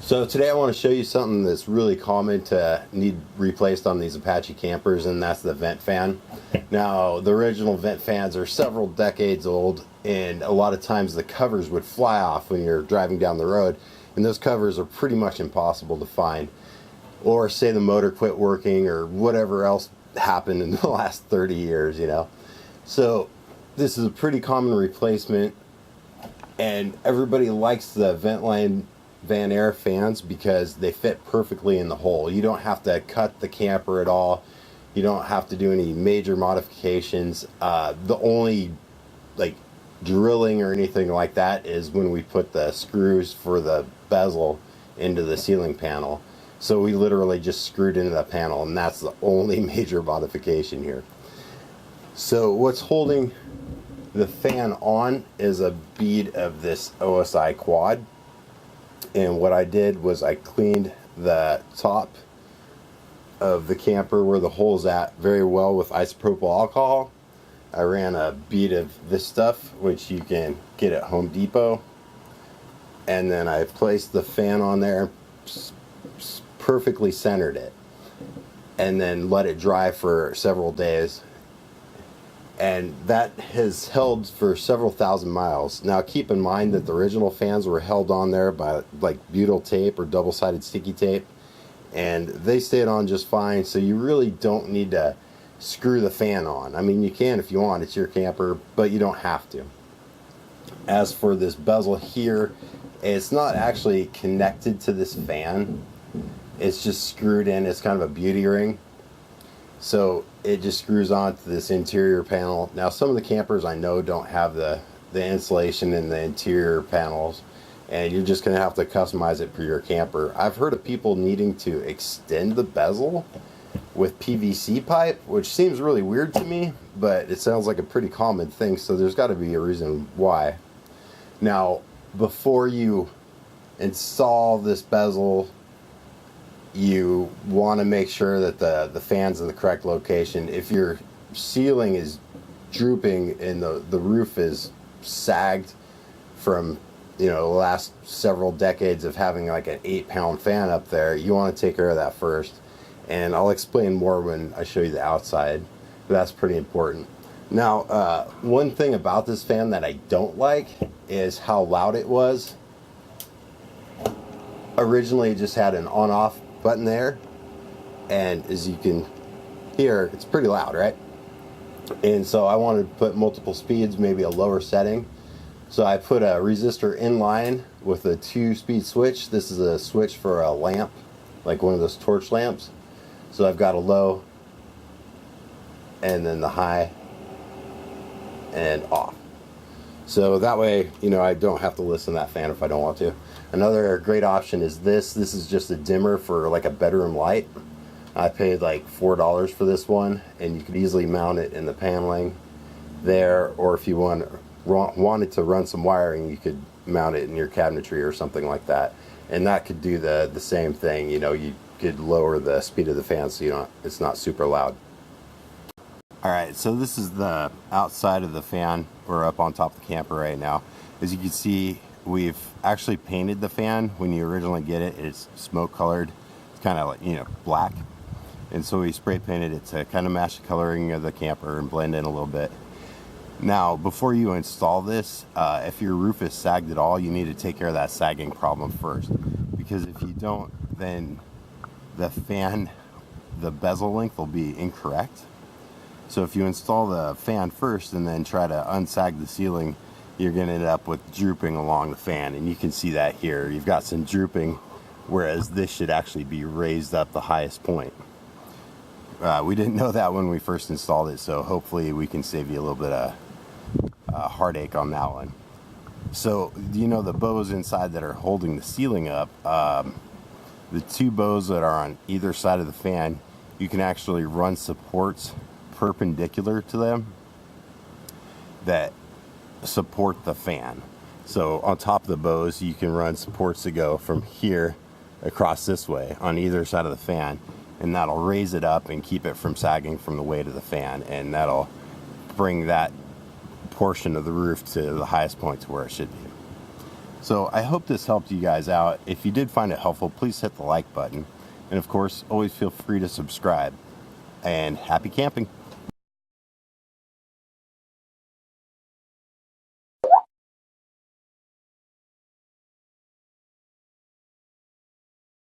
So today I want to show you something that's really common to need replaced on these Apache campers, and that's the vent fan. Now, the original vent fans are several decades old, and a lot of times the covers would fly off when you're driving down the road, and those covers are pretty much impossible to find. Or say the motor quit working or whatever else happened in the last 30 years, you know. So this is a pretty common replacement, and everybody likes the Ventline Van Air fans because they fit perfectly in the hole. You don't have to cut the camper at all. You don't have to do any major modifications. The only like drilling or anything like that is when we put the screws for the bezel into the ceiling panel. So we literally just screwed into the panel, and that's the only major modification here. So what's holding the fan on is a bead of this OSI quad. And what I did was I cleaned the top of the camper where the hole's at very well with isopropyl alcohol. I ran a bead of this stuff, which you can get at Home Depot. And then I placed the fan on there, perfectly centered it, and then let it dry for several days. And that has held for several thousand miles. Now keep in mind that the original fans were held on there by like butyl tape or double-sided sticky tape, and they stayed on just fine, so you really don't need to screw the fan on. I mean, you can if you want, it's your camper, but you don't have to. As for this bezel here, it's not actually connected to this fan. It's just screwed in. It's kind of a beauty ring. So it just screws onto this interior panel. Now some of the campers I know don't have the insulation in the interior panels, and you're just going to have to customize it for your camper. I've heard of people needing to extend the bezel with PVC pipe, which seems really weird to me, but it sounds like a pretty common thing, so there's got to be a reason why. Now, before you install this bezel, you want to make sure that the fan's in the correct location. If your ceiling is drooping and the roof is sagged from, you know, the last several decades of having like an 8-pound fan up there, you want to take care of that first. And I'll explain more when I show you the outside, but that's pretty important. Now, one thing about this fan that I don't like is how loud it was. Originally it just had an on-off button there, and as you can hear, it's pretty loud, right? And so I wanted to put multiple speeds, maybe a lower setting. So I put a resistor in line with a 2-speed switch. This is a switch for a lamp, like one of those torch lamps. So I've got a low, and then the high, and off. So that way, you know, I don't have to listen to that fan if I don't want to. Another great option is this. This is just a dimmer for like a bedroom light. I paid like $4 for this one, and you could easily mount it in the paneling there, or if you wanted to run some wiring, you could mount it in your cabinetry or something like that. And that could do the same thing. You know, you could lower the speed of the fan so it's not super loud. Alright, so this is the outside of the fan. We're up on top of the camper right now. As you can see, we've actually painted the fan. When you originally get it, it's smoke colored. It's kind of like, you know, black. And so we spray painted it to kind of match the coloring of the camper and blend in a little bit. Now, before you install this, if your roof is sagged at all, you need to take care of that sagging problem first. Because if you don't, then the fan, the bezel length will be incorrect. So if you install the fan first and then try to unsag the ceiling, you're going to end up with drooping along the fan, and you can see that here. You've got some drooping, whereas this should actually be raised up the highest point. We didn't know that when we first installed it, so hopefully we can save you a little bit of heartache on that one. So, you know, the bows inside that are holding the ceiling up, the 2 bows that are on either side of the fan, you can actually run supports perpendicular to them that support the fan. So on top of the bows, you can run supports that go from here across this way on either side of the fan, and that'll raise it up and keep it from sagging from the weight of the fan, and that'll bring that portion of the roof to the highest point to where it should be. So I hope this helped you guys out. If you did find it helpful, please hit the like button. And of course, always feel free to subscribe. And happy camping.